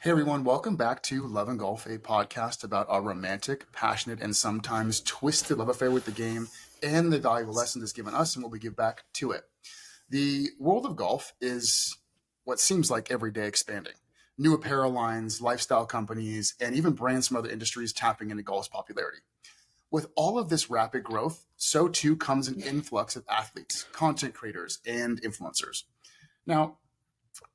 Hey everyone, welcome back to Love and Golf, a podcast about our romantic, passionate, and sometimes twisted love affair with the game and the valuable lessons it's given us and what we give back to it. The world of golf is what seems like every day expanding. New apparel lines, lifestyle companies, and even brands from other industries tapping into golf's popularity. With all of this rapid growth, so too comes an influx of athletes, content creators, and influencers. Now,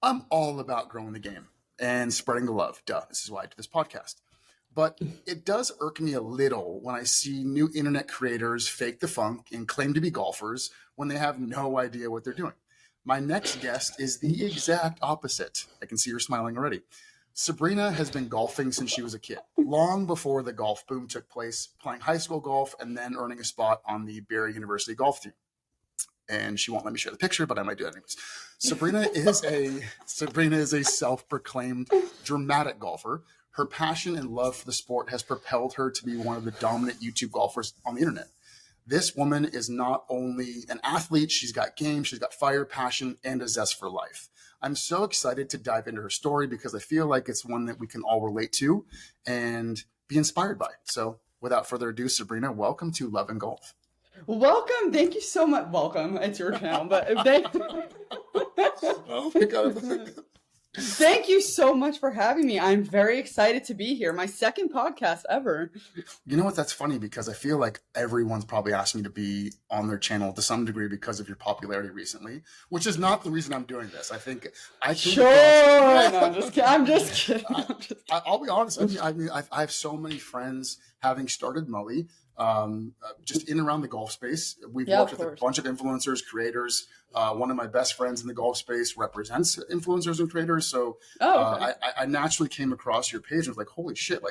I'm all about growing the game and spreading the love. Duh, this is why I do this podcast. But it does irk me a little when I see new internet creators fake the funk and claim to be golfers when they have no idea what they're doing. My next guest is the exact opposite. I can see her smiling already. Sabrina has been golfing since she was a kid, long before the golf boom took place, playing high school golf and then earning a spot on the Barry University golf team. And she won't let me share the picture, but I might do it anyways. Sabrina is a self-proclaimed dramatic golfer. Her passion and love for the sport has propelled her to be one of the dominant YouTube golfers on the internet. This woman is not only an athlete, she's got game, she's got fire, passion, and a zest for life. I'm so excited to dive into her story because I feel like it's one that we can all relate to and be inspired by. So without further ado, Sabrina, welcome to Love and Golf. Welcome. Thank you so much. Welcome. It's your channel, but Oh my God. thank you so much for having me. I'm very excited to be here. My second podcast ever. You know what? That's funny because I feel like everyone's probably asking you to be on their channel to some degree because of your popularity recently, which is not the reason I'm doing this. I came Sure. across. No, I'm just kidding. I'll be honest. I have so many friends having started Mully, just in and around the golf space. We've Yeah, worked of with a course. bunch of influencers, creators. One of my best friends in the golf space represents influencers and creators. So Oh, okay. I naturally came across your page and was like, holy shit.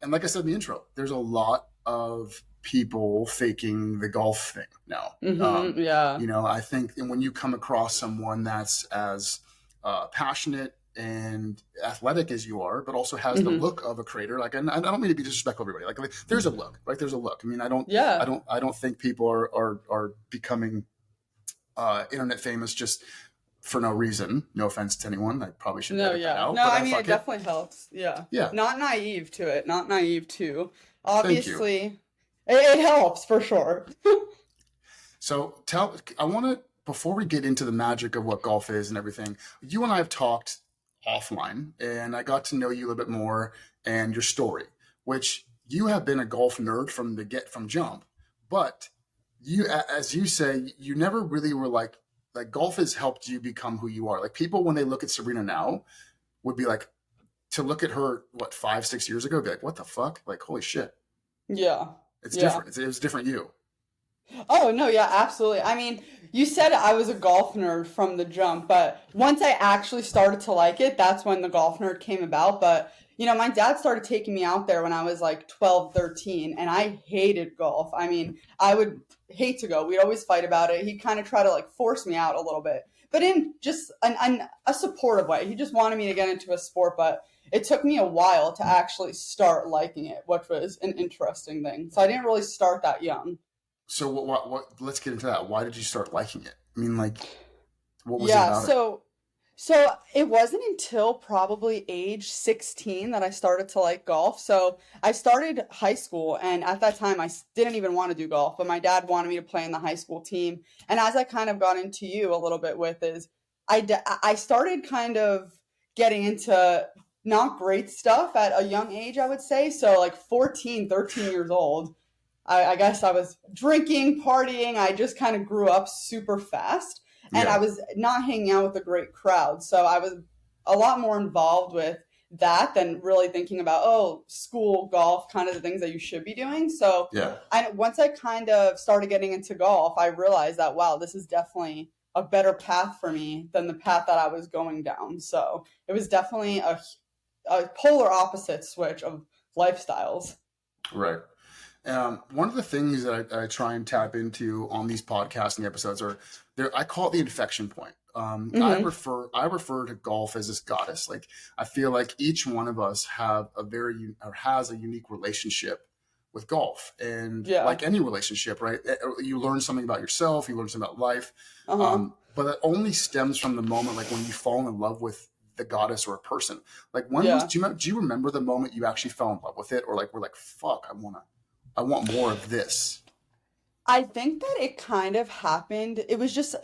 And like I said in the intro, there's a lot of people faking the golf thing now. Yeah. I think and when you come across someone that's as passionate and athletic as you are, but also has the look of a creator. And I don't mean to be disrespectful to everybody. Like there's a look, right? There's a look. I mean, Yeah. I don't think people are becoming internet famous just for no reason. No offense to anyone. I probably should No, edit that yeah. out. No, But I mean, fuck it it. definitely helps. Yeah. Yeah. Not naive to it. Not naive to. Thank you. Obviously, it helps for sure. So I want to, before we get into the magic of what golf is and everything, you and I have talked offline and I got to know you a little bit more and your story, which you have been a golf nerd from jump, but as you say, you never really were like golf has helped you become who you are. Like people, when they look at Sabrina now would be like, to look at her, 5-6 years ago, be like, what the fuck? Like, holy shit. Yeah. It's Yeah. different. It was different you. Oh, no, yeah, absolutely. I mean, you said I was a golf nerd from the jump, but once I actually started to like it, that's when the golf nerd came about. But, my dad started taking me out there when I was like 12, 13, and I hated golf. I mean, I would hate to go. We'd always fight about it. He'd kind of try to like force me out a little bit, but in just a supportive way. He just wanted me to get into a sport, but it took me a while to actually start liking it, which was an interesting thing. So I didn't really start that young. So let's get into that. Why did you start liking it? I mean, like, what was it Yeah, about it? so it wasn't until probably age 16 that I started to like golf. So I started high school, and at that time didn't even want to do golf, but my dad wanted me to play in the high school team. And as I kind of got into you a little bit with is I started kind of getting into not great stuff at a young age, I would say. So like 14, 13 years old. I guess I was drinking, partying. I just kind of grew up super fast, and I Yeah. was not hanging out with a great crowd. So I was a lot more involved with that than really thinking about, oh, school, golf, kind of the things that you should be doing. So Yeah. once I kind of started getting into golf, I realized that, wow, this is definitely a better path for me than the path that I was going down. So it was definitely a polar opposite switch of lifestyles. Right. One of the things that I try and tap into on these podcasting episodes I call it the infection point. I Hmm. refer to golf as this goddess. Like I feel like each one of us has a unique relationship with golf, and Yeah. like any relationship, right? You learn something about yourself, you learn something about life, Uh-huh. but it only stems from the moment, like when you fall in love with the goddess or a person. Like when was Yeah. do you remember the moment you actually fell in love with it, or like we're like, fuck, I want more of this. I think that it kind of happened. It was just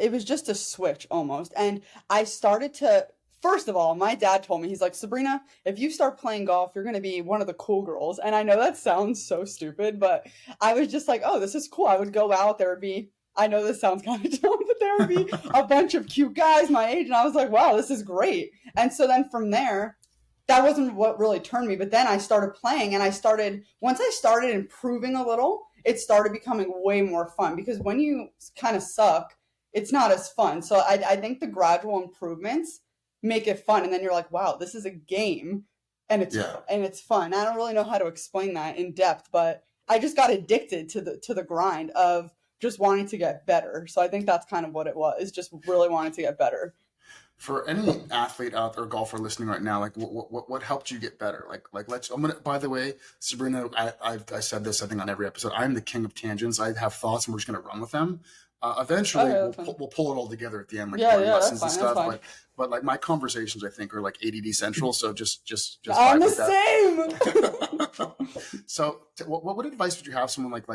a switch almost. And I started to first of all, my dad told me, he's like, Sabrina, if you start playing golf, you're gonna be one of the cool girls. And I know that sounds so stupid, but I was just like, oh, this is cool. I would go out, there would be I know this sounds kind of dumb, but there would be a bunch of cute guys my age, and I was like, wow, this is great. And so then from there, that wasn't what really turned me. But then I started playing, and once I started improving a little, it started becoming way more fun because when you kind of suck, it's not as fun. So I think the gradual improvements make it fun. And then you're like, wow, this is a game and Yeah. it's fun. I don't really know how to explain that in depth, but I just got addicted to the grind of just wanting to get better. So I think that's kind of what it was, just really wanting to get better. For any athlete out there, golfer listening right now, like what helped you get better? Like let's. I'm gonna. By the way, Sabrina, I said this I think on every episode. I'm the king of tangents. I have thoughts, and we're just gonna run with them. Eventually, Okay, we'll that's fine. we'll pull it all together at the end, like Yeah, learning yeah, that's lessons and fine. That's stuff. fine. But like my conversations, I think are like ADD central. So just I'm vibe the with same. that. So what advice would you have someone like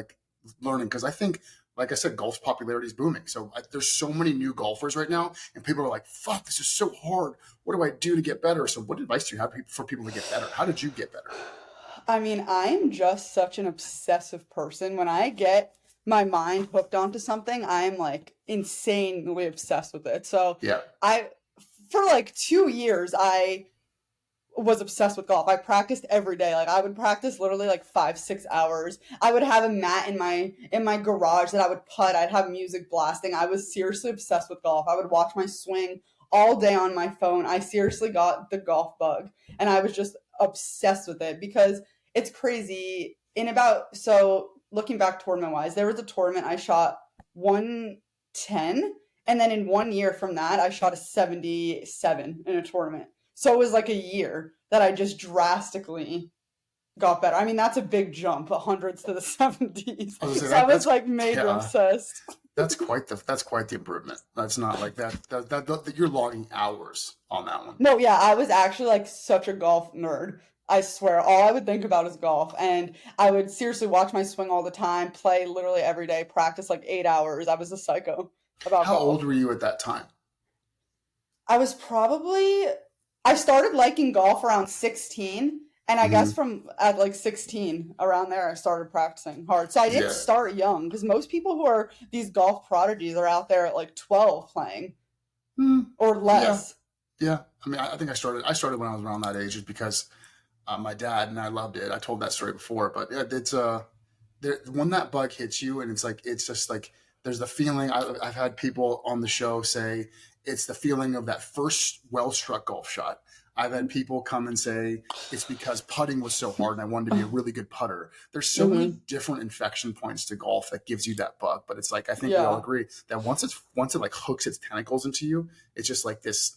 learning? Because I think, like I said, golf's popularity is booming. So there's so many new golfers right now, and people are like, "Fuck, this is so hard. What do I do to get better?" So, what advice do you have for people to get better? How did you get better? I mean, I am just such an obsessive person. When I get my mind hooked onto something, I'm like insanely obsessed with it. So Yeah, I, for like 2 years, I was obsessed with golf. I practiced every day. Like I would practice literally like 5, 6 hours. I would have a mat in my garage that I would putt. I'd have music blasting. I was seriously obsessed with golf. I would watch my swing all day on my phone. I seriously got the golf bug, and I was just obsessed with it because it's crazy. So looking back tournament wise, there was a tournament I shot 110, and then in 1 year from that, I shot a 77 in a tournament. So it was like a year that I just drastically got better. I mean, that's a big jump, hundreds to the 70s. I was gonna say So I was that's like major yeah, obsessed. that's quite the improvement. That's not like that you're logging hours on that one. No, yeah, I was actually like such a golf nerd. I swear, all I would think about is golf. And I would seriously watch my swing all the time, play literally every day, practice like 8 hours. I was a psycho about How old golf. were you at that time? I was probably I started liking golf around 16, and I Hmm. guess from at like 16 around there I started practicing hard. So I did Yeah. start young because most people who are these golf prodigies are out there at like 12 playing Hmm. or Yeah. less. Yeah. I mean, I think I started when I was around that age, just because my dad and I loved it. I told that story before, but yeah, it's when that bug hits you, and it's just like there's the feeling. I've had people on the show say it's the feeling of that first well struck golf shot. I've had people come and say it's because putting was so hard and I wanted to be a really good putter. There's so many Hmm. different infection points to golf that gives you that bug, but it's like I think we all Yeah. agree that once it like hooks its tentacles into you, it's just like this.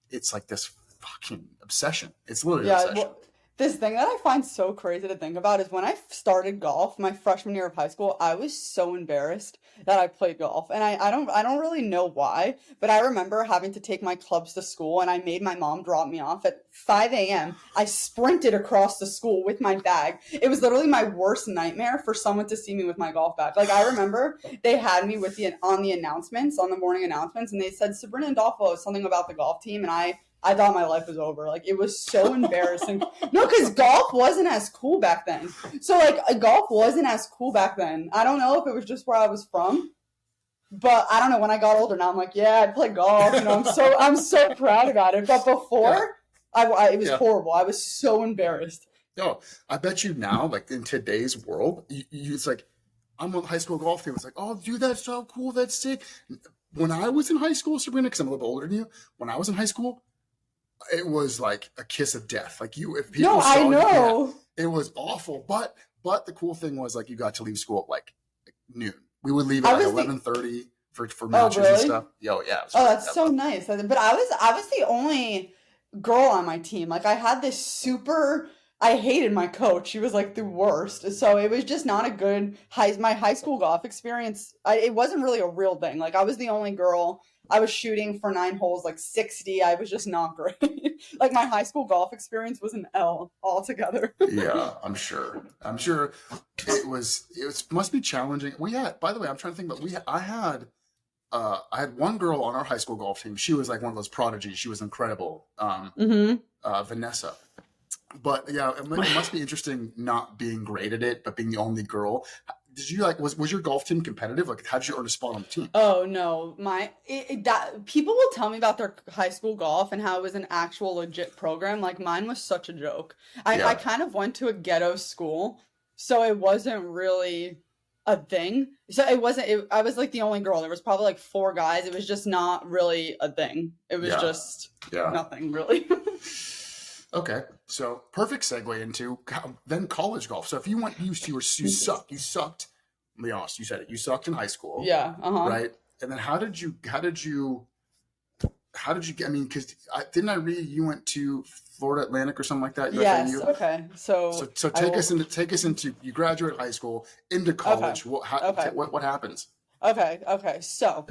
It's like this fucking obsession. It's literally an Yeah, obsession. this thing that I find so crazy to think about is when I started golf, my freshman year of high school, I was so embarrassed that I played golf. And I don't really know why, but I remember having to take my clubs to school and I made my mom drop me off at 5 a.m. I sprinted across the school with my bag. It was literally my worst nightmare for someone to see me with my golf bag. Like I remember they had me with the announcements, on the morning announcements, and they said Sabrina Andolpho, something about the golf team, and I thought my life was over. Like it was so embarrassing. No, because golf wasn't as cool back then. So like golf wasn't as cool back then. I don't know if it was just where I was from, but I don't know. When I got older, now I'm like, yeah, I play golf. You know, I'm so proud about it. But Yeah, before, it was yeah. horrible. I was so embarrassed. No, I bet you now, like in today's world, it's like I'm on the high school golf team. It's like, oh, dude, that's so cool. That's sick. When I was in high school, Sabrina, because I'm a little bit older than you, when I was in high school, it was like a kiss of death. Like if No, people I saw you, yeah, know. it was awful. But the cool thing was like you got to leave school at like noon. We would leave at I like was the 11:30 for Oh matches and really? stuff. Yo, yeah, it was Oh, great. that's so nice. But I was the only girl on my team. Like I had this super I hated my coach. She was like the worst. So it was just not a good my high school golf experience. It wasn't really a real thing. Like I was the only girl. I was shooting for 9 holes, like 60. I was just not great. Like my high school golf experience was an L altogether. Yeah, I'm sure. I'm sure it must be challenging. We had, by the way, I'm trying to think, but I had one girl on our high school golf team. She was like one of those prodigies. She was incredible. Mm-hmm. Vanessa. But yeah, it must be interesting not being great at it, but being the only girl. Did you like, was your golf team competitive? Like, how did you earn a spot on the team? Oh no, that people will tell me about their high school golf and how it was an actual legit program. Like mine was such a joke. I Yeah. kind of went to a ghetto school, so it wasn't really a thing. So it wasn't. I was like the only girl. There was probably like 4 guys. It was just not really a thing. It was Yeah. just Yeah. nothing really. Okay. So perfect segue into then college golf. So if you went, you sucked. You sucked. Be honest. You said it. You sucked in high school. Yeah. Uh-huh. Right. And then how did you get? I mean, because didn't I read you went to Florida Atlantic or something like that? Yes. UFAU? Okay. So I will. take us into you graduate high school into Okay. college. Okay. What happens? Okay. So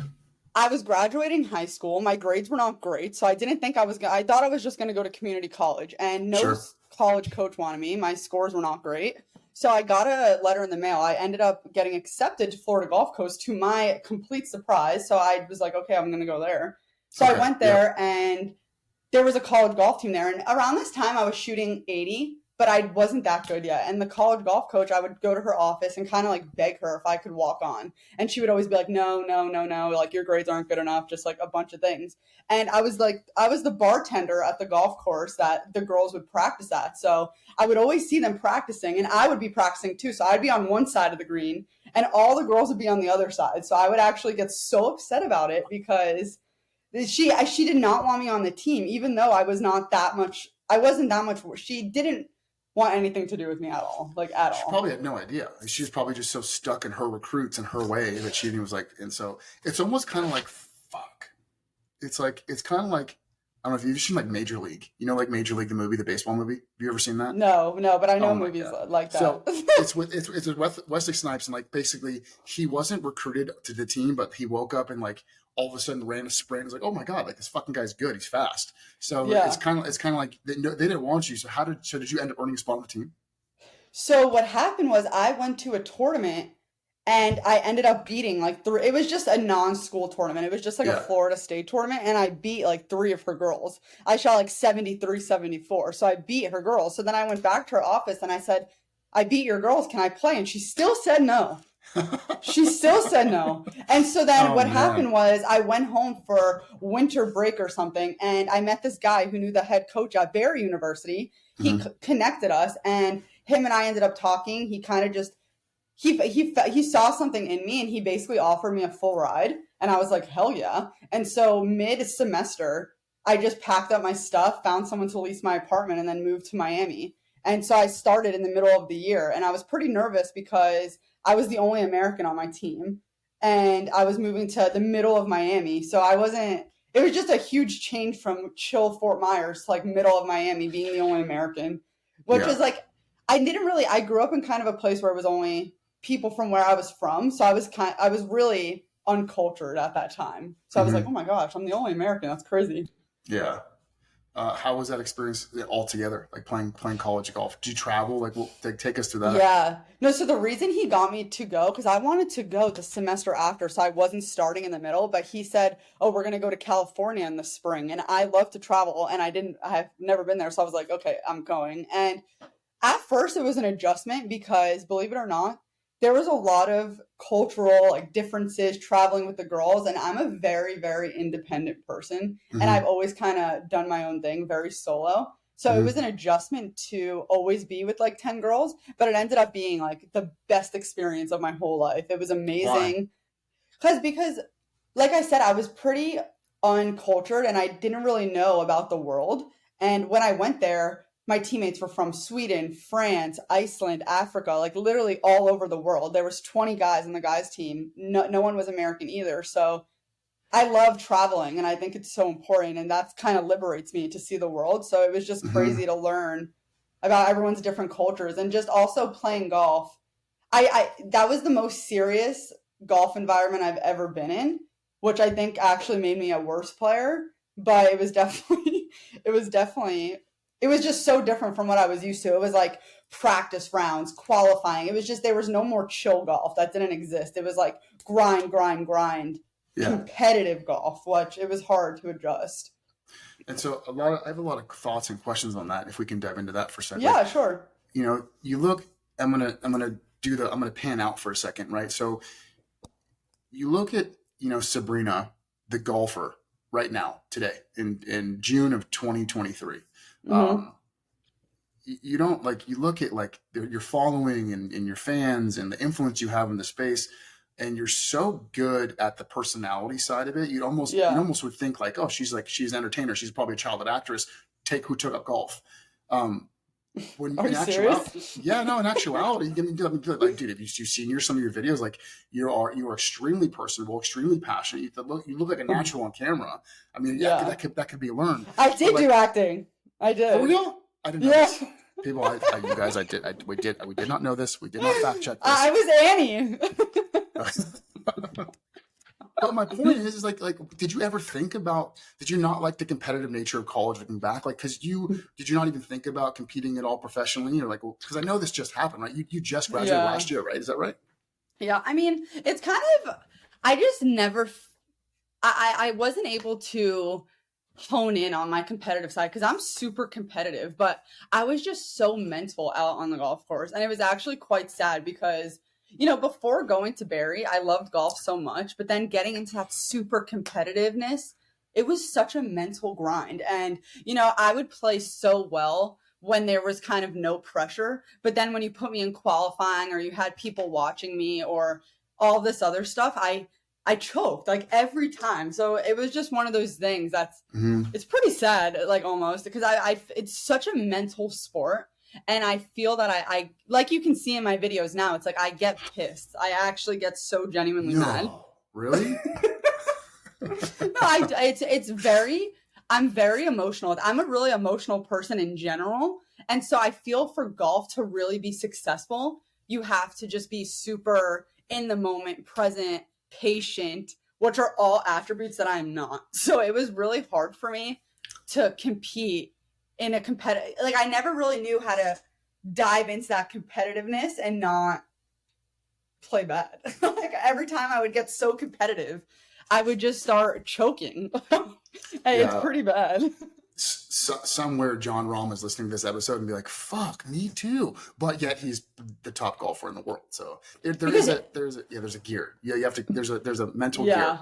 I was graduating high school. My grades were not great, so I didn't think I thought I was just going to go to community college, and no Sure. college coach wanted me. My scores were not great. So I got a letter in the mail. I ended up getting accepted to Florida Gulf Coast to my complete surprise. So I was like, okay, I'm going to go there. So I Okay. went Yeah. there, and there was a college golf team there. And around this time, I was shooting 80, but I wasn't that good yet. And the college golf coach, I would go to her office and kind of like beg her if I could walk on. And she would always be like, no, like your grades aren't good enough, just like a bunch of things. And I was the bartender at the golf course that the girls would practice at. So I would always see them practicing, and I would be practicing too. So I'd be on one side of the green, and all the girls would be on the other side. So I would actually get so upset about it because she did not want me on the team, even though I wasn't that much. She didn't want anything to do with me at all, like at She all. probably had no idea. She's probably just so stuck in her recruits and her way that she was like, and so it's almost kind of like, fuck. It's kind of like, I don't know if you've seen like Major League, like Major League, the movie, the baseball movie. Have you ever seen that? No, but I know Oh my movies God. like So that. it's with Wesley Snipes, and like basically he wasn't recruited to the team, but he woke up and like all of a sudden ran a sprint. He's like, oh my God, like this fucking guy's good. He's fast. So Yeah. it's kind of like they didn't want you. So did you end up earning a spot on the team? So what happened was I went to a tournament and I ended up beating like three. It was just a non-school tournament. It was just like a Yeah. Florida State tournament, and I beat like 3 of her girls. I shot like 73, 74. So I beat her girls. So then I went back to her office and I said, I beat your girls. Can I play? And she still said no. She still said no. And so then Oh, what man. happened was I went home for winter break or something, and I met this guy who knew the head coach at Barry University. He connected us, and him and I ended up talking. He kind of just he saw something in me, and he basically offered me a full ride, and I was like, hell yeah. And so mid semester, I just packed up my stuff, found someone to lease my apartment, and then moved to Miami. And so I started in the middle of the year, and I was pretty nervous because I was the only American on my team, and I was moving to the middle of Miami. So I wasn't, it was just a huge change from chill Fort Myers to like middle of Miami being the only American, which Yeah. was like, I grew up in kind of a place where it was only people from where I was from. So I was really uncultured at that time. So I was like, oh my gosh, I'm the only American. That's crazy. Yeah. How was that experience altogether? Like playing college golf? Did you travel? Like, take us through that. Yeah. No, so the reason he got me to go, because I wanted to go the semester after, so I wasn't starting in the middle, but he said, oh, we're going to go to California in the spring. And I love to travel, and I've never been there. So I was like, okay, I'm going. And at first it was an adjustment because, believe it or not, there was a lot of cultural like differences traveling with the girls, and I'm a very, very independent person, and I've always kind of done my own thing, very solo. So it was an adjustment to always be with like 10 girls, but it ended up being like the best experience of my whole life. It was amazing. Because like I said, I was pretty uncultured and I didn't really know about the world. And when I went there, my teammates were from Sweden, France, Iceland, Africa, like literally all over the world. There was 20 guys in the guys team. No one was American either. So I love traveling, and I think it's so important, and that kind of liberates me to see the world. So it was just crazy to learn about everyone's different cultures, and just also playing golf. I that was the most serious golf environment I've ever been in. which I think actually made me a worse player. But it was definitely, it was definitely, it was just so different from what I was used to. It was like practice rounds, qualifying. It was just, there was no more chill golf. That didn't exist. It was like grind, grind, grind, Yeah. competitive golf, which it was hard to adjust. And so I have a lot of thoughts and questions on that. If we can dive into that for a second, like, Yeah, sure. you look. I'm gonna I'm gonna pan out for a second, right? So you look at Sabrina, the golfer, right now today in June of 2023. Hmm. Um, you don't like you look at like your following and your fans and the influence you have in the space, and you're so good at the personality side of it. You Yeah. almost would think like, oh, she's an entertainer, she's probably a childhood actress, take who took up golf. um when Are in you actuality, serious? yeah, no, in actuality, I mean, like, dude, if you've seen some of your videos, like you are extremely personable, extremely passionate. You look like a natural on camera. I mean, yeah, Yeah. that could be learned. I But did like, do acting. I for did. real, I didn't know Yeah. this. People, you guys, we did not know this. We did not fact check I this. was Annie. But my point is like, did you ever think about? Did you not like the competitive nature of college looking back? Like, did you not even think about competing at all professionally? Or like, because I know this just happened, right? You just graduated Yeah. last year, right? Is that right? Yeah. I mean, it's kind of, I just never, I wasn't able to hone in on my competitive side because I'm super competitive, but I was just so mental out on the golf course. And it was actually quite sad because, before going to Barry, I loved golf so much, but then getting into that super competitiveness, it was such a mental grind. And, I would play so well when there was kind of no pressure. But then when you put me in qualifying or you had people watching me or all this other stuff, I choked like every time. So it was just one of those things that's Mm-hmm. it's pretty sad, like almost because I it's such a mental sport. And I feel that I like you can see in my videos now, it's like I get pissed. I actually get so genuinely mad. No, really? No, it's very I'm very emotional. I'm a really emotional person in general. And so I feel for golf to really be successful, you have to just be super in the moment, present, patient, which are all attributes that I'm not. So it was really hard for me to compete in a competitive, like I never really knew how to dive into that competitiveness and not play bad. Like every time I would get so competitive, I would just start choking. Hey, it's Yeah. pretty bad. Somewhere John Rahm is listening to this episode and be like, "Fuck, me too," but yet he's the top golfer in the world. So there is Because there's a gear. Yeah, you have to. There's a mental gear. yeah.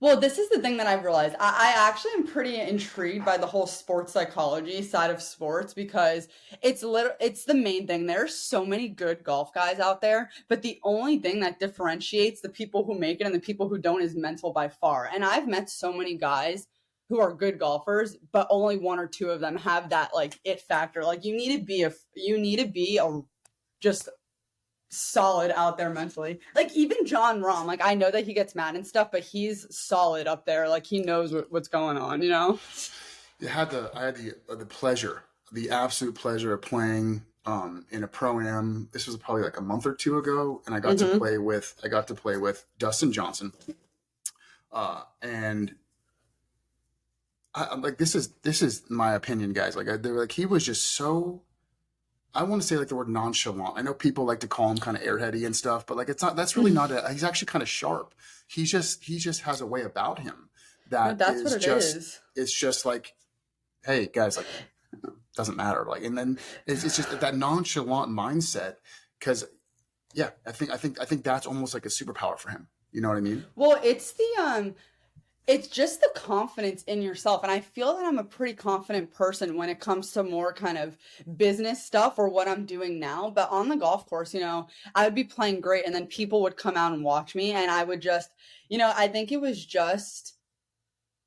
Well, this is the thing that I've realized. I actually am pretty intrigued by the whole sports psychology side of sports because it's the main thing. There's so many good golf guys out there, but the only thing that differentiates the people who make it and the people who don't is mental by far. And I've met so many guys who are good golfers, but only one or two of them have that like it factor. Like you need to be a just solid out there mentally. Like even John Rahm, like I know that he gets mad and stuff, but he's solid up there. Like he knows what's going on, you know? I had the pleasure, the absolute pleasure of playing in a pro-am. This was probably like a month or two ago, and I got to play with Dustin Johnson. And I'm like, this is my opinion, guys. Like they were like, he was just so, I want to say like the word nonchalant. I know people like to call him kind of airheady and stuff, but like it's not. That's really not. He's actually kind of sharp. He just has a way about him No, that that's what is it just. is. It's just like, hey guys, like doesn't matter. Like, and then it's just that nonchalant mindset. Because yeah, I think that's almost like a superpower for him. You know what I mean? Well, it's just the confidence in yourself. And I feel that I'm a pretty confident person when it comes to more kind of business stuff or what I'm doing now. But on the golf course, I would be playing great and then people would come out and watch me and I would just, I think it was just,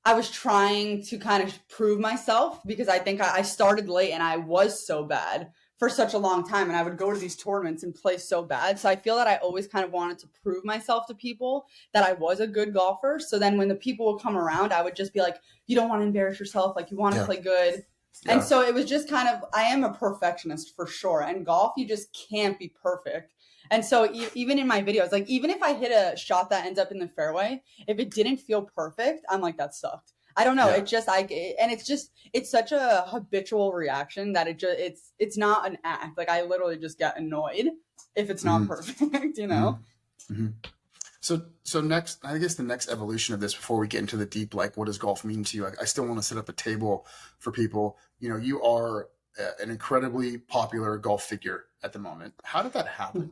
I was trying to kind of prove myself because I think I started late and I was so bad for such a long time. And I would go to these tournaments and play so bad. So I feel that I always kind of wanted to prove myself to people that I was a good golfer. So then when the people would come around, I would just be like, you don't want to embarrass yourself. Like you want to Yeah. play good. Yeah. And so it was just kind of, I am a perfectionist for sure. And golf, you just can't be perfect. And so even in my videos, like even if I hit a shot that ends up in the fairway, if it didn't feel perfect, I'm like, that sucked. I don't know. Yeah. It just and it's such a habitual reaction that it's not an act. Like I literally just get annoyed if it's not Mm-hmm. perfect, you Mm-hmm. know? Mm-hmm. So next, I guess the next evolution of this, before we get into the deep, like what does golf mean to you? I still want to set up a table for people. You know, you are an incredibly popular golf figure at the moment. How did that happen?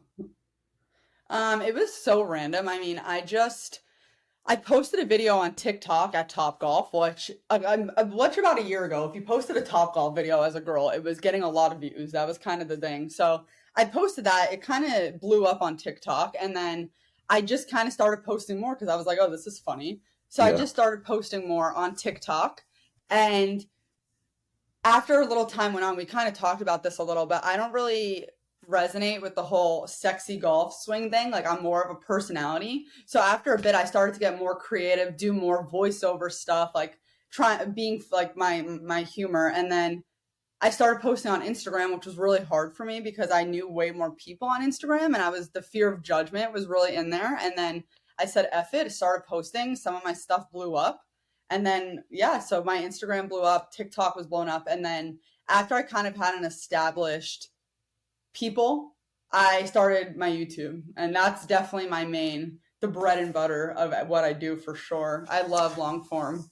It was so random. I mean, I posted a video on TikTok at Top Golf, which which about a year ago. If you posted a Top Golf video as a girl, it was getting a lot of views. That was kind of the thing. So I posted that. It kind of blew up on TikTok, and then I just kind of started posting more because I was like, oh, this is funny. So I Yeah. just started posting more on TikTok, and after a little time went on, we kind of talked about this a little bit. I don't really resonate with the whole sexy golf swing thing. Like I'm more of a personality. So after a bit, I started to get more creative, do more voiceover stuff, like being like my humor. And then I started posting on Instagram, which was really hard for me because I knew way more people on Instagram, and the fear of judgment was really in there. And then I said, F it, started posting. Some of my stuff blew up. And then, yeah, so my Instagram blew up, TikTok was blown up. And then after I kind of had an established people, I started my YouTube. And that's definitely the bread and butter of what I do for sure. I love long form.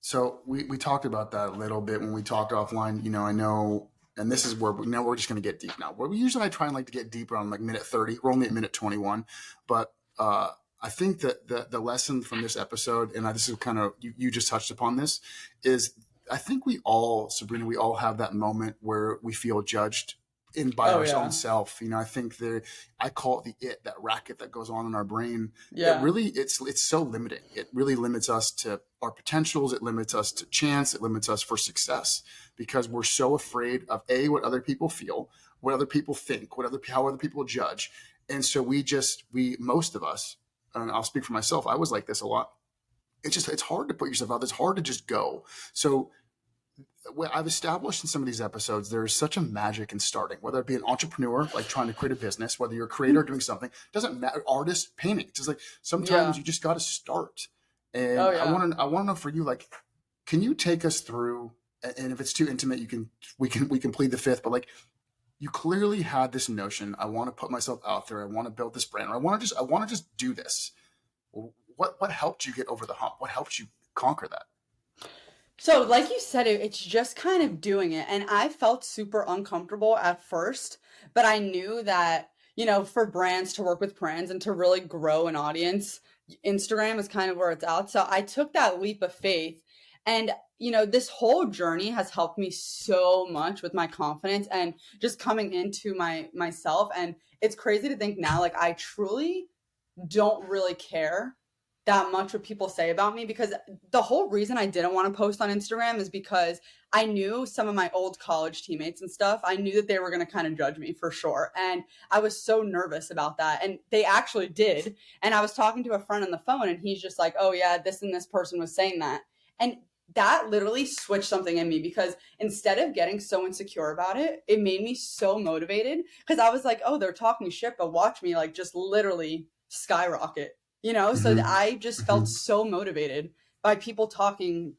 So we talked about that a little bit when we talked offline. You know, I know, and this is where now we're just going to get deep now. Where we usually I try and like to get deeper on like minute 30. We're only at minute 21, but I think that the lesson from this episode, and this is kind of you just touched upon this, is I think we all, Sabrina, we all have that moment where we feel judged in by Oh, our own yeah. self. You know, I think I call it that racket that goes on in our brain. It Yeah. really, it's so limiting. It really limits us to our potentials. It limits us to chance. It limits us for success because we're so afraid of what other people feel, what other people think, how other people judge. And so most of us, and I'll speak for myself, I was like this a lot. It's hard to put yourself out. It's hard to just go. So what I've established in some of these episodes, there's such a magic in starting, whether it be an entrepreneur, like trying to create a business, whether you're a creator doing something, doesn't matter. Artist, painting. It's just like sometimes Yeah. you just got to start. Oh, And yeah. I want to know for you, like, can you take us through? And if it's too intimate, we can plead the fifth. But like, you clearly had this notion. I want to put myself out there. I want to build this brand. Or I want to just do this. What helped you get over the hump? What helped you conquer that? So, like you said, it's just kind of doing it. And I felt super uncomfortable at first, but I knew that, for brands to work with brands and to really grow an audience, Instagram is kind of where it's at. So I took that leap of faith. And, this whole journey has helped me so much with my confidence and just coming into myself. And it's crazy to think now, like, I truly don't really care that much what people say about me because the whole reason I didn't want to post on Instagram is because I knew some of my old college teammates and stuff. I knew that they were going to kind of judge me for sure. And I was so nervous about that. And they actually did. And I was talking to a friend on the phone and he's just like, oh, yeah, this and this person was saying that. And that literally switched something in me because instead of getting so insecure about it, it made me so motivated because I was like, oh, they're talking shit, but watch me like just literally skyrocket. So Mm-hmm. I just felt Mm-hmm. so motivated by people talking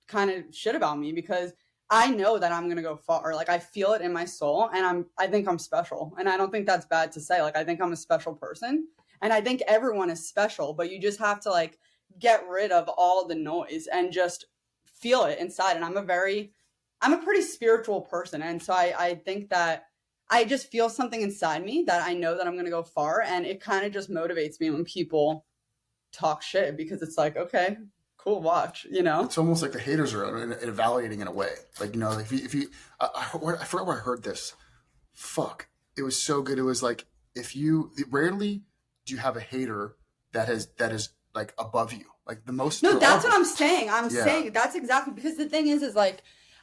kind of shit about me because I know that I'm going to go far. Like I feel it in my soul and I think I'm special. And I don't think that's bad to say. Like I think I'm a special person and I think everyone is special, but you just have to like get rid of all the noise and just feel it inside. And I'm a pretty spiritual person. And so I think that I just feel something inside me that I know that I'm going to go far. And it kind of just motivates me when people talk shit because it's like, okay, cool, watch. It's almost like the haters are evaluating in a way. Like, like if you I forgot where I heard this. Fuck. It was so good. It was like, rarely do you have a hater that is like above you. Like the most, No, they're all that's what just, I'm saying. I'm yeah. saying that's exactly because the thing is like,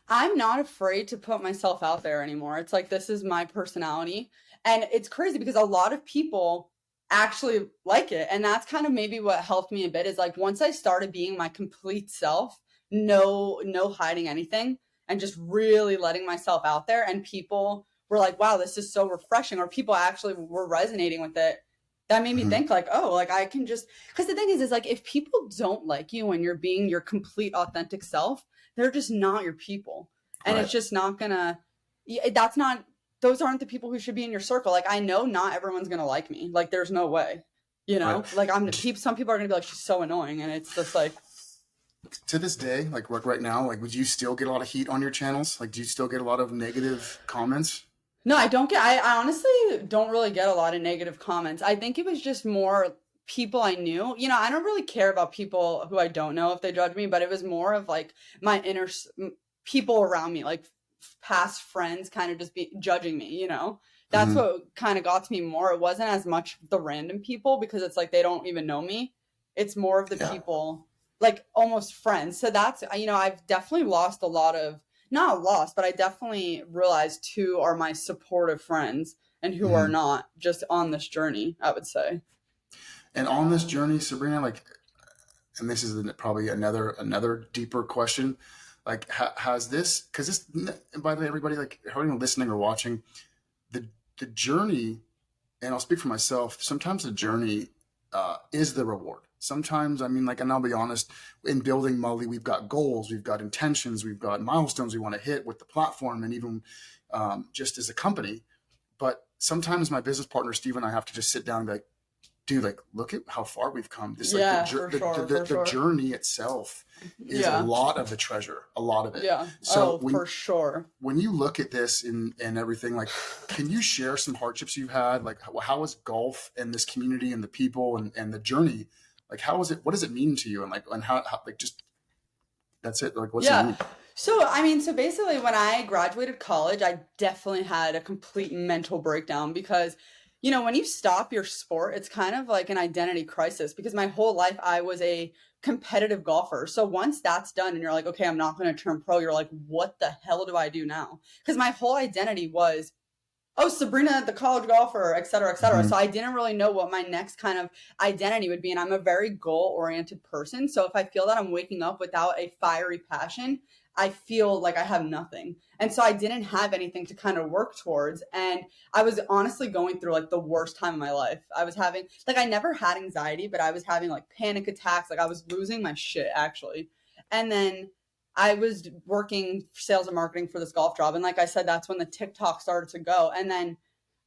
I'm not afraid to put myself out there anymore. It's like, this is my personality. And it's crazy because a lot of people actually like it. And that's kind of maybe what helped me a bit is like, once I started being my complete self, no hiding anything and just really letting myself out there and people were like, wow, this is so refreshing, or people actually were resonating with it, that made me Mhm. think like, oh, like I can just, because the thing is like if people don't like you when you're being your complete authentic self, they're just not your people. And Right. it's just not gonna, that's not, those aren't the people who should be in your circle. Like I know not everyone's gonna like me. Like there's no way, Right. like some people are gonna be like, she's so annoying. And it's just like, To this day, like right now, like would you still get a lot of heat on your channels? Like do you still get a lot of negative comments? no, I don't get, I honestly don't really get a lot of negative comments. I think it was just more people I knew. I don't really care about people who I don't know if they judge me, but it was more of like my people around me, like past friends kind of just be judging me. That's Hmm. what kind of got to me more. It wasn't as much the random people because it's like they don't even know me. It's more of the Yeah. people like almost friends. So that's, I've definitely lost a lot of, not lost, but I definitely realized who are my supportive friends and who are Hmm. not, just on this journey, I would say. And on this journey, Sabrina, like, and this is probably another deeper question, like, has this? Because this, and by the way, everybody, like, everyone listening or watching, the the journey, and I'll speak for myself. Sometimes the journey is the reward. Sometimes, I mean, like, and I'll be honest, in building Mully, we've got goals, we've got intentions, we've got milestones we want to hit with the platform, and even just as a company. But sometimes my business partner Steve and I have to just sit down and be like, dude, like, look at how far we've come. This, like, Yeah, for sure, for the sure. journey itself is a Yeah, lot of the treasure, a lot of it. yeah. So Oh, for sure. when you look at this and everything, like, can you share some hardships you've had? Like, how is golf and this community and the people and the journey, like, how is it? What does it mean to you? And like, and how like, just that's it. Like, what's it Yeah. mean? So, I mean, so basically, when I graduated college, I definitely had a complete mental breakdown because, when you stop your sport, it's kind of like an identity crisis because my whole life I was a competitive golfer. So, once that's done and you're like, okay, I'm not going to turn pro, you're like, what the hell do I do now? Because my whole identity was, oh, Sabrina, the college golfer, et cetera, et cetera. Hmm. So I didn't really know what my next kind of identity would be. And I'm a very goal oriented person. So if I feel that I'm waking up without a fiery passion, I feel like I have nothing. And so I didn't have anything to kind of work towards. And I was honestly going through like the worst time of my life. I was having, like, I never had anxiety, but I was having like panic attacks. Like I was losing my shit actually. And then I was working sales and marketing for this golf job. And like I said, that's when the TikTok started to go. And then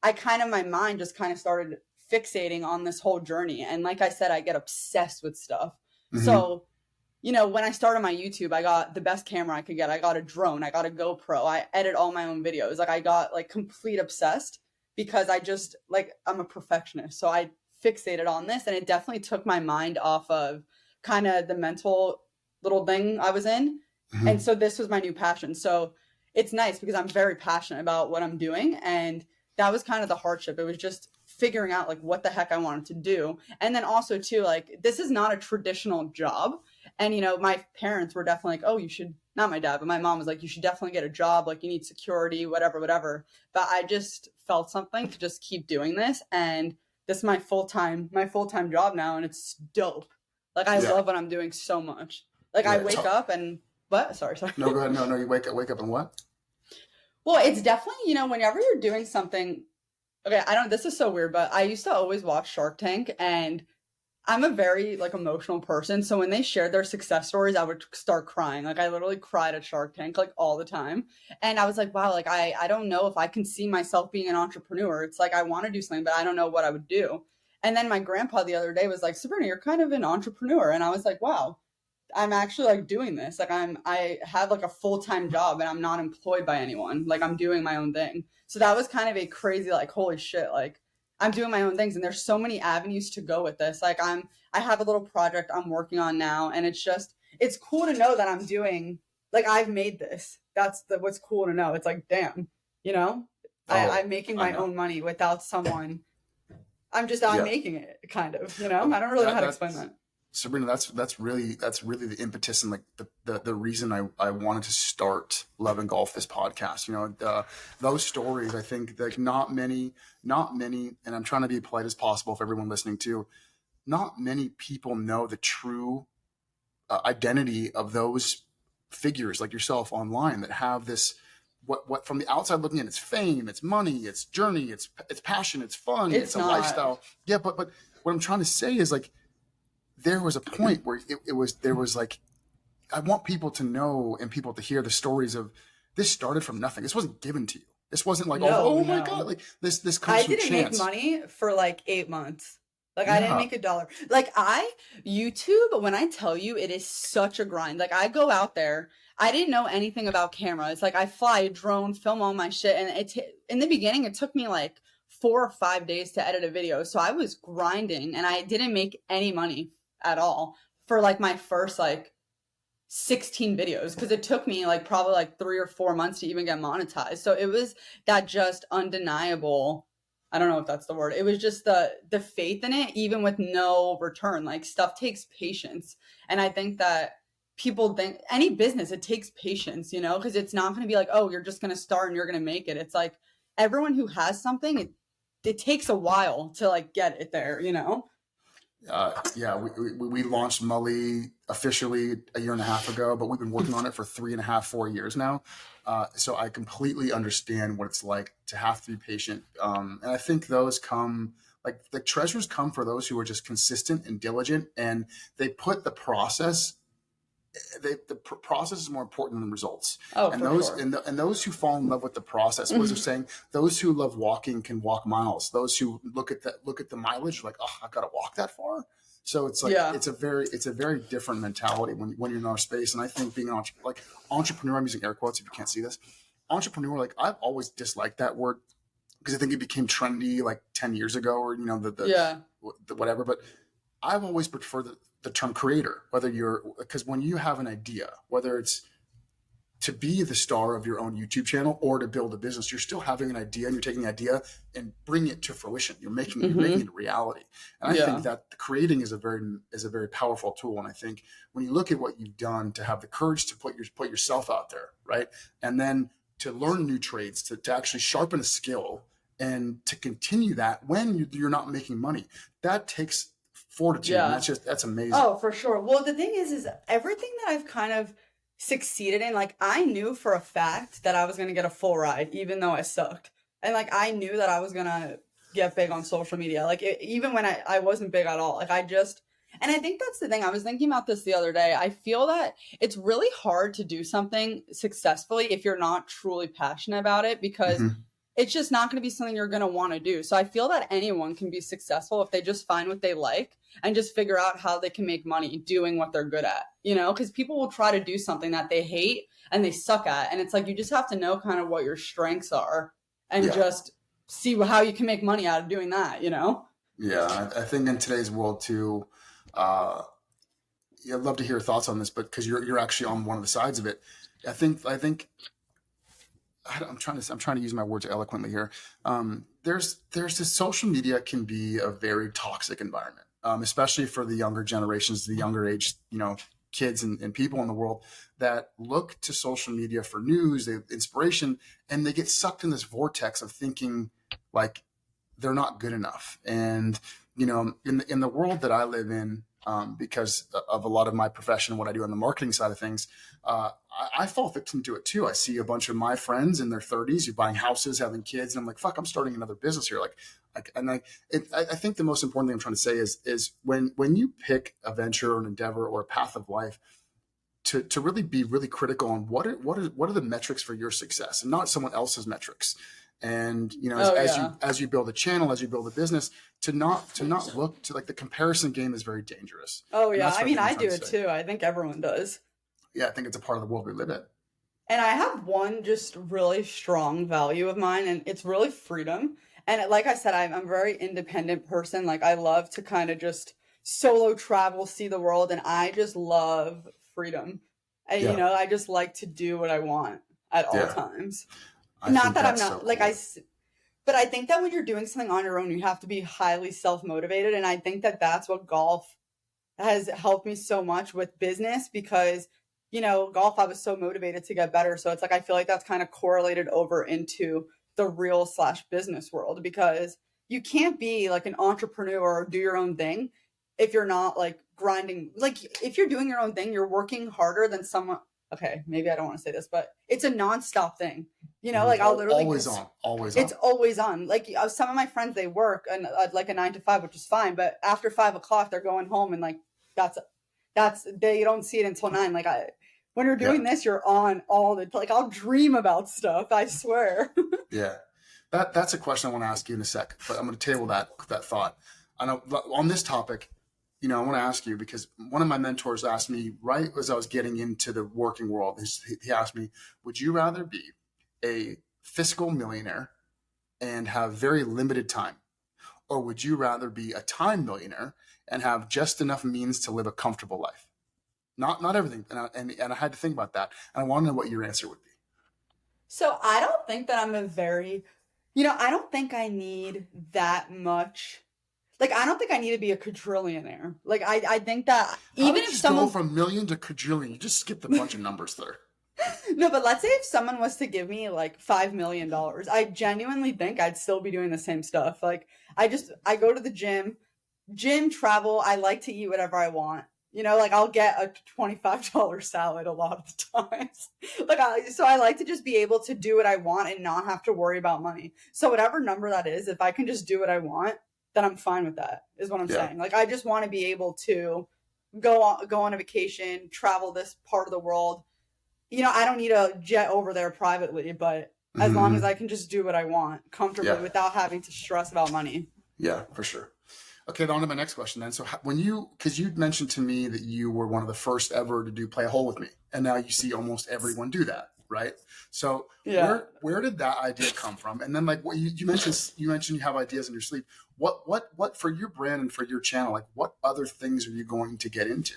my mind just kind of started fixating on this whole journey. And like I said, I get obsessed with stuff. Hmm. So, when I started my YouTube, I got the best camera I could get. I got a drone, I got a GoPro, I edit all my own videos. Like I got like complete obsessed because I just like, I'm a perfectionist. So I fixated on this and it definitely took my mind off of kind of the mental little thing I was in. And Hmm. so this was my new passion. So it's nice because I'm very passionate about what I'm doing. And that was kind of the hardship. It was just figuring out like what the heck I wanted to do. And then also too, like this is not a traditional job. And my parents were definitely like, oh, you should, not my dad, but my mom was like, you should definitely get a job. Like you need security, whatever, whatever. But I just felt something to just keep doing this. And this is my full time job now. And it's dope. Like I Yeah. love what I'm doing so much. Like I Yeah. wake up and what? Sorry, sorry. No, go ahead. No, no. You wake up and what? Well, it's definitely, whenever you're doing something. Okay, I don't, this is so weird, but I used to always watch Shark Tank and I'm a very like emotional person. So when they shared their success stories, I would start crying. Like I literally cried at Shark Tank like all the time. And I was like, wow, like I don't know if I can see myself being an entrepreneur. It's like I want to do something, but I don't know what I would do. And then my grandpa the other day was like, Sabrina, you're kind of an entrepreneur. And I was like, wow, I'm actually like doing this. Like I have like a full-time job and I'm not employed by anyone. Like I'm doing my own thing. So that was kind of a crazy like holy shit, like I'm doing my own things and there's so many avenues to go with this. Like I have a little project I'm working on now and it's cool to know that I'm doing like I've made this. That's what's cool to know. It's like damn, you know? Oh, I'm making I my know. own money without someone. I'm Yeah. making it kind of. I don't really know how to explain That's that. Sabrina. That's really the impetus and like the reason I wanted to start Love and Golf this podcast. Those stories. I think like not many, and I'm trying to be as polite as possible for everyone listening too. Not many people know the true identity of those figures like yourself online that have this. what from the outside looking in, it's fame, it's money, it's journey, it's passion, it's fun, It's it's a not. lifestyle. Yeah, but what I'm trying to say is like there was a point where it was there was like I want people to know and people to hear the stories of this started from nothing. This wasn't given to you. This wasn't like, No, oh my God, no. like this comes I from didn't make chance. money for like 8 months. Like I didn't Yeah. make $1. Like YouTube, when I tell you it is such a grind. Like I go out there, I didn't know anything about cameras. Like I fly a drone, film all my shit, and in the beginning it took me like 4 or 5 days to edit a video. So I was grinding and I didn't make any money at all for like my first like 16 videos because it took me like probably like 3 or 4 months to even get monetized. So it was that just undeniable. I don't know if that's the word. It was just the faith in it, even with no return. Like stuff takes patience, and I think that people think any business it takes patience, because it's not going to be like, oh, you're just going to start and you're going to make it. It's like everyone who has something, it takes a while to like get it there. Yeah, we launched Mully officially a year and a half ago, but we've been working on it for 3.5, 4 years now. So I completely understand what it's like to have to be patient. And I think those come, like the treasures come for those who are just consistent and diligent, and they put the process. Process is more important than results. Oh, And for those sure. and those who fall in love with the process, what is it saying? Those who love walking can walk miles. Those who look at the mileage, like, oh, I've got to walk that far. So it's like Yeah. it's a very different mentality when you're in our space. And I think being an entrepreneur, I'm using air quotes if you can't see this. Entrepreneur, like I've always disliked that word because I think it became trendy like 10 years ago, or Yeah. the whatever. But I've always preferred the term creator, because when you have an idea, whether it's to be the star of your own YouTube channel or to build a business, you're still having an idea and you're taking the idea and bringing it to fruition. You're making it a reality. And I think Yeah. that creating is a very powerful tool. And I think when you look at what you've done to have the courage to put yourself out there, right? And then to learn new trades, to actually sharpen a skill and to continue that when you're not making money, that takes fortitude. And Yeah. that's amazing. Oh, for sure. Well, the thing is everything that I've kind of succeeded in, like I knew for a fact that I was gonna get a full ride, even though I sucked. And like I knew that I was gonna get big on social media. Like even when I wasn't big at all. Like and I think that's the thing. I was thinking about this the other day. I feel that it's really hard to do something successfully if you're not truly passionate about it because Mhm. it's just not going to be something you're going to want to do. So I feel that anyone can be successful if they just find what they like and just figure out how they can make money doing what they're good at, because people will try to do something that they hate and they suck at. And it's like, you just have to know kind of what your strengths are and Yeah. just see how you can make money out of doing that. Yeah. I think in today's world too, uh, yeah, I'd love to hear your thoughts on this, but because you're actually on one of the sides of it, I think I'm trying to use my words eloquently here. There's this social media can be a very toxic environment, especially for the younger generations, the younger age, kids and people in the world that look to social media for news, inspiration, and they get sucked in this vortex of thinking like they're not good enough. And in the world that I live in, because of a lot of my profession, what I do on the marketing side of things, I fall victim to it too. I see a bunch of my friends in their 30s, you're buying houses, having kids, and I'm like, fuck, I'm starting another business here. I think the most important thing I'm trying to say is when you pick a venture or an endeavor or a path of life, to really be really critical on what are the metrics for your success and not someone else's metrics. And Oh, as you yeah. as you build a channel, as you build a business, to not look to, like, the comparison game is very dangerous. Oh, And yeah. that's I what I mean, think I'm I trying do to it say. too. I think everyone does. Yeah, I think it's a part of the world we live in. And I have one just really strong value of mine, and it's really freedom. And like I said, I'm a very independent person. Like I love to kind of just solo travel, see the world, and I just love freedom. And Yeah, I just like to do what I want at all yeah. times. I Not think that I'm that's so not like cool. but I think that when you're doing something on your own, you have to be highly self-motivated, and I think that that's what golf has helped me so much with business because golf I was so motivated to get better, so it's like I feel like that's kind of correlated over into the real slash business world because you can't be like an entrepreneur or do your own thing if you're not like grinding. Like if you're doing your own thing, you're working harder than someone okay, maybe I don't want to say this, but it's a nonstop thing. Like I'll literally Always on, always it's on. always on. Like some of my friends, they work and like a 9 to 5, which is fine, but after 5 o'clock, they're going home and like that's they don't see it until 9. Like when you're Yeah, doing this, you're on all the like I'll dream about stuff. I swear. yeah. That's a question I want to ask you in a sec, but I'm going to table that thought. I know on this topic, I want to ask you because one of my mentors asked me right as I was getting into the working world. He asked me, "Would you rather be a fiscal millionaire and have very limited time, or would you rather be a time millionaire and have just enough means to live a comfortable life? Not everything." And I had to think about that, and I want to know what your answer would be. So I don't think that I'm a very, I don't think I need that much. Like, I don't think I need to be a quadrillionaire. Like, I think that How even did if you go someone, from million to quadrillion? You just skipped a bunch of numbers there. no, but let's say if someone was to give me like $5 million, I genuinely think I'd still be doing the same stuff. Like, I go to the gym, travel. I like to eat whatever I want. Like I'll get a $25 salad a lot of the times. So I like to just be able to do what I want and not have to worry about money. So whatever number that is, if I can just do what I want, then I'm fine with that, is what I'm Yeah. saying. Like I just want to be able to go on a vacation, travel this part of the world. I don't need a jet over there privately, but as long as Mm-hmm. I can just do what I want comfortably Yeah. without having to stress about money. Yeah, for sure. Okay, on to my next question then. So because you mentioned to me that you were one of the first ever to do play a hole with me, and now you see almost everyone do that, right? So Yeah. where did that idea come from? And then like what you mentioned you have ideas in your sleep. What for your brand and for your channel? Like what other things are you going to get into?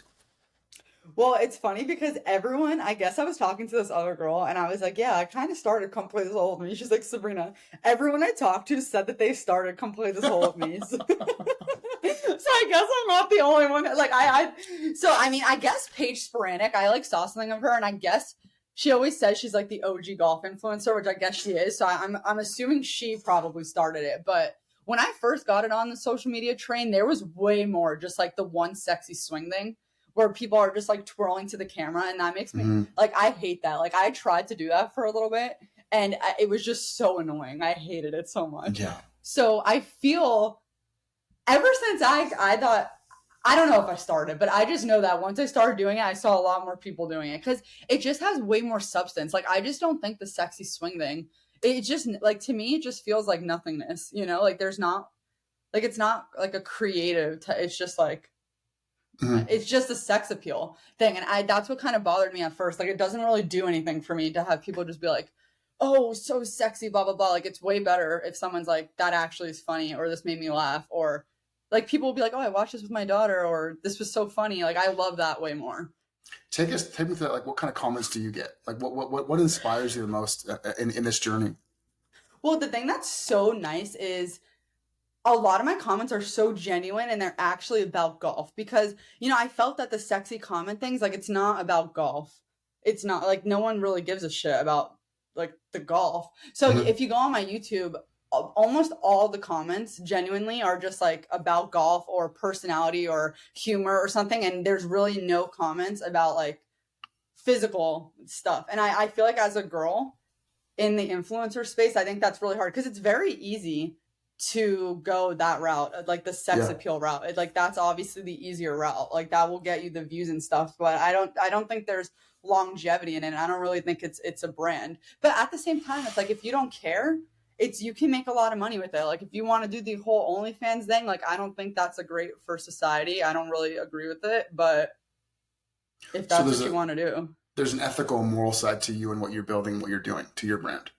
Well, it's funny because I guess I was talking to this other girl and I was like, yeah, I kind of started Come Play This Hole with Me. She's like, Sabrina, everyone I talked to said that they started Come Play This Hole with Me. So, so I guess I'm not the only one that, so I mean, I guess Paige Sporanic, I like saw something of her and I guess she always says she's like the OG golf influencer, which I guess she is. So I'm assuming she probably started it. But when I first got it on the social media train, there was way more just like the one sexy swing thing where people are just like twirling to the camera, and that makes me Mm-hmm. like I hate that. Like I tried to do that for a little bit and it was just so annoying. I hated it so much. Yeah. So I feel ever since I thought, I don't know if I started, but I just know that once I started doing it, I saw a lot more people doing it because it just has way more substance. Like I just don't think the sexy swing thing, it just like to me it just feels like nothingness, like there's not like it's not like a creative it's just like Mm-hmm. it's just a sex appeal thing. And that's what kind of bothered me at first. Like it doesn't really do anything for me to have people just be like, oh, so sexy, blah, blah, blah. Like it's way better if someone's like, that actually is funny, or this made me laugh, or like people will be like, oh, I watched this with my daughter, or this was so funny. Like I love that way more. Take me through that. Like what kind of comments do you get? Like what inspires you the most in this journey? Well, the thing that's so nice is a lot of my comments are so genuine and they're actually about golf because, I felt that the sexy comment things, like, it's not about golf. It's not like no one really gives a shit about like the golf. So Mm-hmm. if you go on my YouTube, almost all the comments genuinely are just like about golf or personality or humor or something. And there's really no comments about like physical stuff. And I feel like as a girl in the influencer space, I think that's really hard because it's very easy to go that route, like the sex Yeah. appeal route. Like that's obviously the easier route. Like that will get you the views and stuff. But I don't think there's longevity in it. And I don't really think it's a brand. But at the same time, it's like if you don't care, you can make a lot of money with it. Like if you want to do the whole OnlyFans thing, like I don't think that's a great for society. I don't really agree with it. But if that's what you want to do. There's an ethical and moral side to you and what you're building, what you're doing to your brand.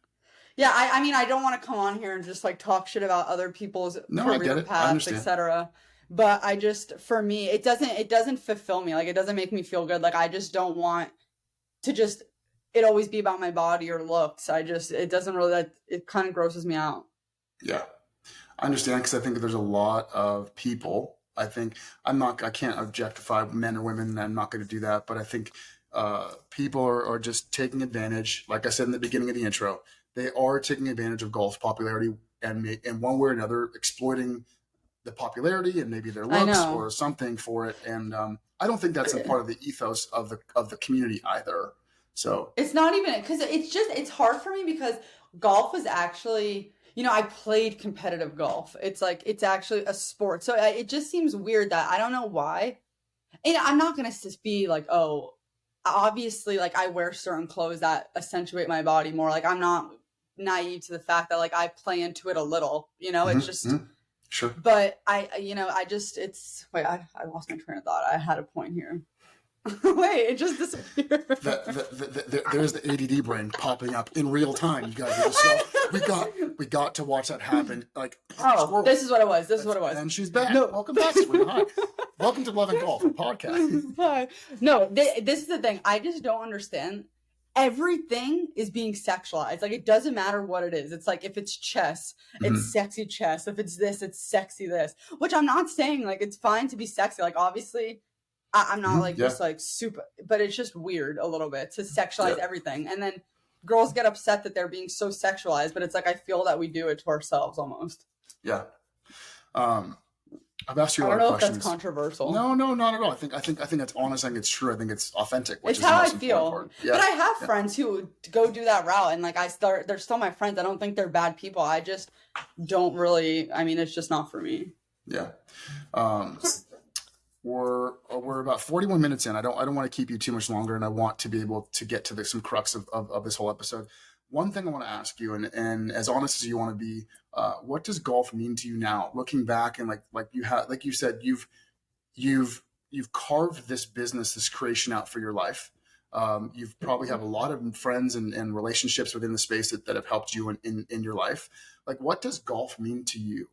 Yeah, I mean, I don't want to come on here and just like talk shit about other people's No, I get career it. I paths, understand. etc. But I just, for me, it doesn't fulfill me. Like it doesn't make me feel good. Like I just don't want to just it always be about my body or looks. It doesn't really, it kind of grosses me out. Yeah, I understand because I think there's a lot of people. I think I can't objectify men or women. And I'm not going to do that. But I think people are just taking advantage. Like I said in the beginning of the intro, they are taking advantage of golf's popularity and in one way or another exploiting the popularity and maybe their looks or something for it. And I don't think that's a part of the ethos of the community either. So It's not even because it's hard for me because golf is actually, I played competitive golf. It's like it's actually a sport. So it just seems weird that I don't know why. And I'm not going to just be like, oh, obviously, like I wear certain clothes that accentuate my body more. Like I'm not naive to the fact that like I play into it a little, it's just, sure. but I just, wait, I lost my train of thought. I had a point here. Wait, it just disappeared. There's the ADD brain popping up in real time. You guys, so we got to watch that happen. Like, oh, this is what it was. This is what it was. And she's back. No. Welcome back, Sabrina. Hi. Welcome to Love and Golf, a podcast. Hi. No, this is the thing. I just don't understand. Everything is being sexualized. Like it doesn't matter what it is. It's like if it's chess, it's sexy chess. If it's this, it's sexy this. Which I'm not saying like it's fine to be sexy. Like obviously. I'm not like just like super, but it's just weird a little bit to sexualize everything. And then girls get upset that they're being so sexualized, but it's like I feel that we do it to ourselves almost. Yeah. I've asked you a lot of questions. I don't know if that's controversial. No, not at all. I think that's honest. I think it's true. I think it's authentic. It's how I feel. Yeah. But I have friends who go do that route, and like they're still my friends. I don't think they're bad people. I just don't really. I mean, it's just not for me. Yeah. We're about 41 minutes in. I don't want to keep you too much longer, and I want to be able to get to some crux of this whole episode. One thing I want to ask you, and as honest as you want to be, what does golf mean to you now? Looking back and like you said, you've carved this business, this creation out for your life. You've probably have a lot of friends and relationships within the space that have helped you in your life. Like, what does golf mean to you?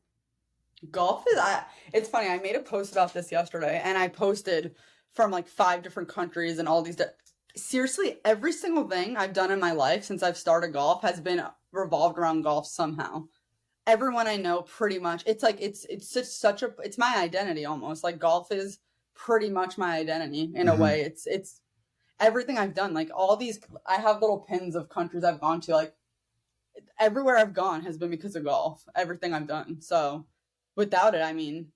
Golf is, it's funny. I made a post about this yesterday, and I posted from like 5 different countries and all these. Seriously, every single thing I've done in my life since I've started golf has been revolved around golf somehow. Everyone I know, pretty much, it's like it's it's my identity almost. Like golf is pretty much my identity in a way. It's everything I've done. Like all these, I have little pins of countries I've gone to. Like everywhere I've gone has been because of golf. Everything I've done. So. Without it, I mean,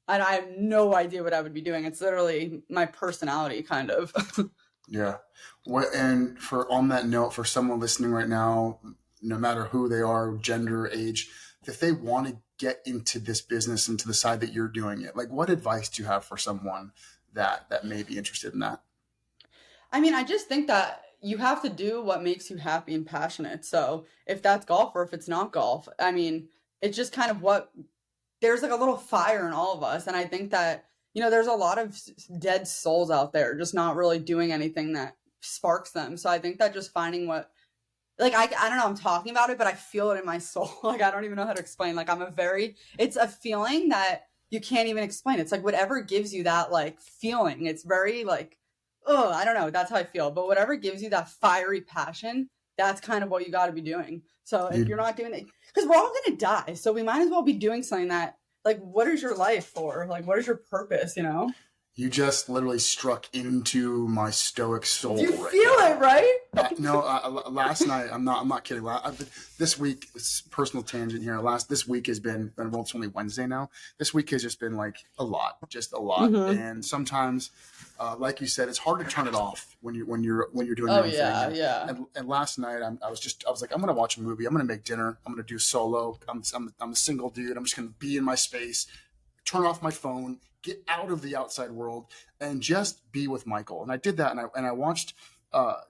I have no idea what I would be doing. It's literally my personality, kind of. Yeah. And on that note, for someone listening right now, no matter who they are, gender, age, if they want to get into this business and to the side that you're doing it, like what advice do you have for someone that may be interested in that? I mean, I just think that you have to do what makes you happy and passionate. So if that's golf or if it's not golf, I mean, it's just kind of there's like a little fire in all of us. And I think that, there's a lot of dead souls out there just not really doing anything that sparks them. So I think that just finding what, like, I don't know, I'm talking about it, but I feel it in my soul. Like, I don't even know how to explain. Like, it's a feeling that you can't even explain. It's like whatever gives you that like feeling. It's very like, oh, I don't know. That's how I feel. But whatever gives you that fiery passion, that's kind of what you got to be doing. So if you're not doing it, because we're all going to die. So we might as well be doing something that, like, what is your life for? Like, what is your purpose, You just literally struck into my stoic soul. You feel it, right? No, last night, I'm not kidding. This week, it's personal tangent here. This week has been, well, it's only Wednesday now. This week has just been like just a lot. And sometimes, like you said, it's hard to turn it off when you're doing your own thing. Yeah. And last night, I was like, I'm gonna watch a movie. I'm gonna make dinner. I'm gonna do solo. I'm a single dude. I'm just gonna be in my space, turn off my phone, get out of the outside world, and just be with Michael. And I did that, and I watched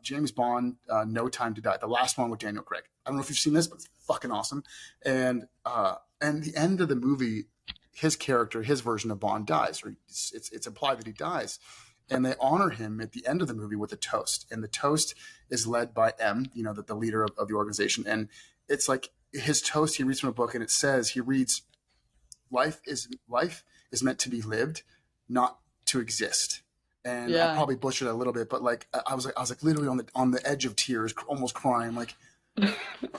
James Bond, No Time to Die, the last one with Daniel Craig. I don't know if you've seen this, but it's fucking awesome. And the end of the movie, his character, his version of Bond dies, or it's implied that he dies. And they honor him at the end of the movie with a toast. And the toast is led by M, the leader of the organization. And it's like his toast, he reads from a book, and it says, he reads, life is meant to be lived, not to exist. And I probably butchered it a little bit, but like I was like literally on the edge of tears, almost crying. Like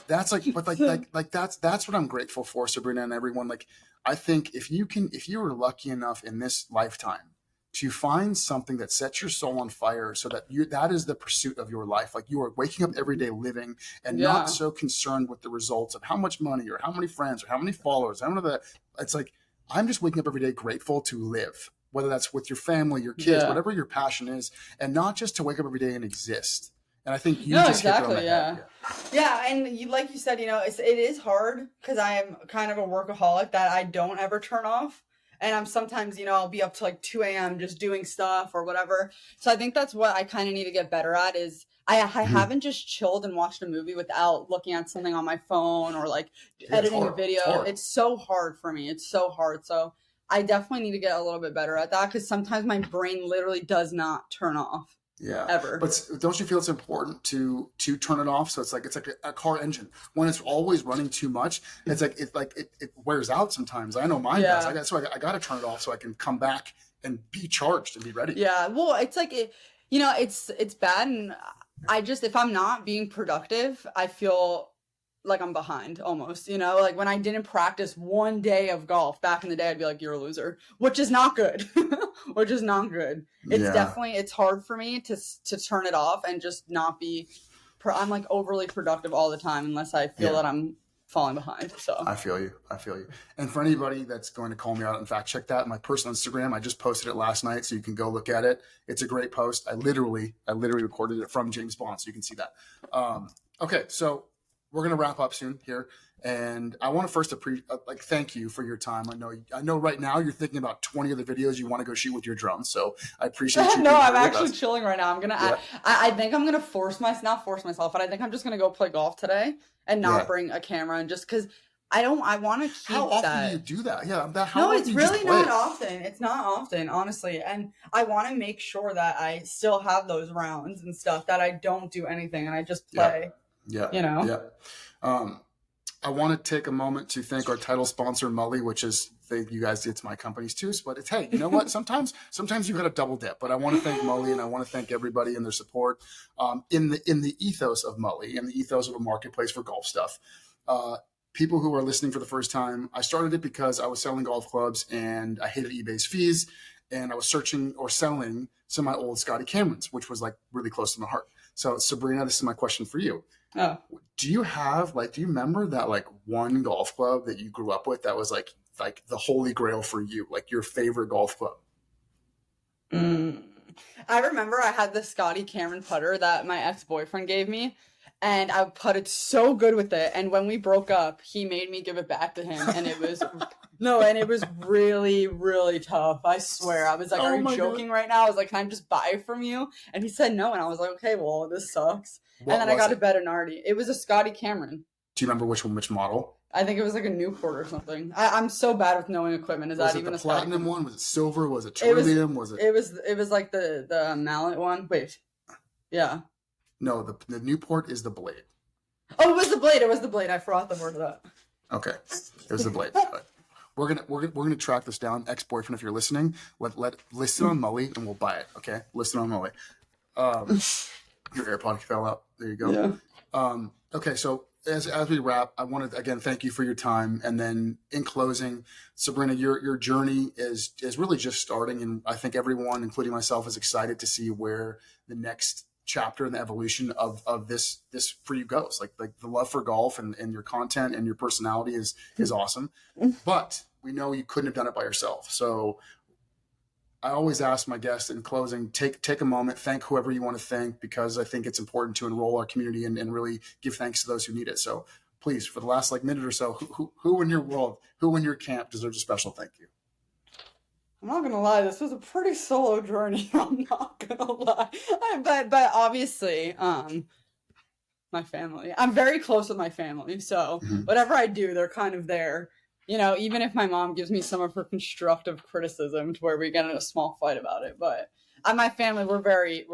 that's like, but like that's what I'm grateful for, Sabrina, and everyone. Like I think if you were lucky enough in this lifetime to find something that sets your soul on fire, so that is the pursuit of your life. Like you are waking up every day living and not so concerned with the results of how much money or how many friends or how many followers. It's like, I'm just waking up every day grateful to live, whether that's with your family, your kids, whatever your passion is, and not just to wake up every day and exist. And I think you No, just hit it on the exactly, head. yeah. Yeah, and like you said, it is hard because I am kind of a workaholic that I don't ever turn off. And I'm sometimes, I'll be up to like 2 a.m. just doing stuff or whatever. So I think that's what I kind of need to get better at is I Mhm. haven't just chilled and watched a movie without looking at something on my phone or like Yeah, it's editing a hard. It's video. hard. It's so hard for me. It's so hard. So I definitely need to get a little bit better at that because sometimes my brain literally does not turn off Yeah, ever. but don't you feel it's important to turn it off? So it's like a car engine. When it's always running too much, it wears out sometimes. I know mine does. Yeah. I got to turn it off so I can come back and be charged and be ready. Yeah, well, it's like it's bad, and I just if I'm not being productive, I feel like I'm behind almost. Like when I didn't practice one day of golf back in the day, I'd be like, "You're a loser," which is not good. Which is not good. Yeah, It's hard for me to turn it off and just not be. I'm like overly productive all the time unless I feel yeah. that I'm falling behind. So I feel you. I feel you. And for anybody that's going to call me out, in fact, check that my personal Instagram. I just posted it last night, so you can go look at it. It's a great post. I literally recorded it from James Bond, so you can see that. Okay, so we're gonna wrap up soon here, and I want to first thank you for your time. I know right now you're thinking about 20 other videos you want to go shoot with your drone, so I appreciate you no, being I'm here with actually us. chilling right now. I'm gonna. Yeah, I think I'm gonna not force myself, but I think I'm just gonna go play golf today and not yeah. bring a camera and just because I don't. I want to keep How often do you that. do that? Yeah, how No, often it's do you just really play not it? often. It's not often, honestly, and I want to make sure that I still have those rounds and stuff that I don't do anything and I just Yeah, play. yeah, You know. yeah. Um, I want to take a moment to thank our title sponsor, Mully, which is thank you guys. It's my company's too, but it's hey, you know what? Sometimes you got to double dip. But I want to thank Mully, and I want to thank everybody and their support in the ethos of Mully and the ethos of a marketplace for golf stuff. People who are listening for the first time, I started it because I was selling golf clubs and I hated eBay's fees, and I was searching or selling some of my old Scotty Camerons, which was like really close to my heart. So Sabrina, this is my question for you. Oh. Do you remember that like one golf club that you grew up with that was like the holy grail for you, like your favorite golf club? Mm. I remember I had the Scotty Cameron putter that my ex-boyfriend gave me, and I putted so good with it. And when we broke up, he made me give it back to him, and it was no, and it was really, really tough. I swear. I was like, "Are Oh you my God. joking right now?" I was like, "Can I just buy it from you?" And he said no, and I was like, "Okay, well, this sucks." And What then I was got a it? Bettinardi. It was a Scotty Cameron. Do you remember which model? I think it was like a Newport or something. I'm so bad with knowing equipment. Is Was that it the even a Scotty platinum Cameron? one? Was it silver? Was it It was. trillium? Was it It was like the mallet one. Wait, yeah. no? The Newport is the blade. Oh, it was the blade. It was the blade. I forgot the word of that. Okay, it was the blade. But we're gonna track this down. Ex-boyfriend, if you're listening, list it on Mully and we'll buy it. Okay, list it on Mully. Um, your AirPod fell out. There you go. Yeah. Okay, so as we wrap, I want to again thank you for your time, and then in closing, Sabrina, your journey is really just starting, and I think everyone, including myself, is excited to see where the next chapter in the evolution of this for you goes. Like the love for golf and your content and your personality is awesome, but we know you couldn't have done it by yourself. So I always ask my guests in closing, take a moment, thank whoever you want to thank, because I think it's important to enroll our community and really give thanks to those who need it. So please, for the last minute or so, who in your world, who in your camp deserves a special thank you? I'm not gonna lie. This was a pretty solo journey. I'm not gonna lie. But obviously, my family. I'm very close with my family, so Mhm. whatever I do, they're kind of there. Even if my mom gives me some of her constructive criticism to where we get in a small fight about it, but my family, we're very,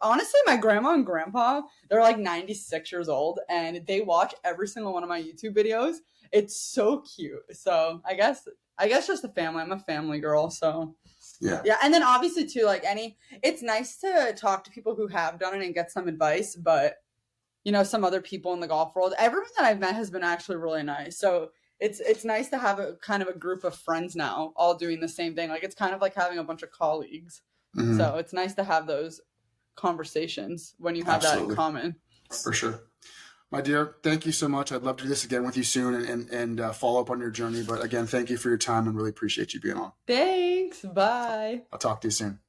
honestly, my grandma and grandpa, they're like 96 years old and they watch every single one of my YouTube videos. It's so cute. So I guess just the family. I'm a family girl, so Yeah. yeah. And then obviously too, like it's nice to talk to people who have done it and get some advice, but some other people in the golf world, everyone that I've met has been actually really nice. So it's nice to have a kind of a group of friends now all doing the same thing. Like it's kind of like having a bunch of colleagues. Mhm. So it's nice to have those conversations when you have that in Absolutely. common. For sure. My dear, thank you so much. I'd love to do this again with you soon and follow up on your journey. But again, thank you for your time and really appreciate you being on. Thanks. Bye. I'll talk to you soon.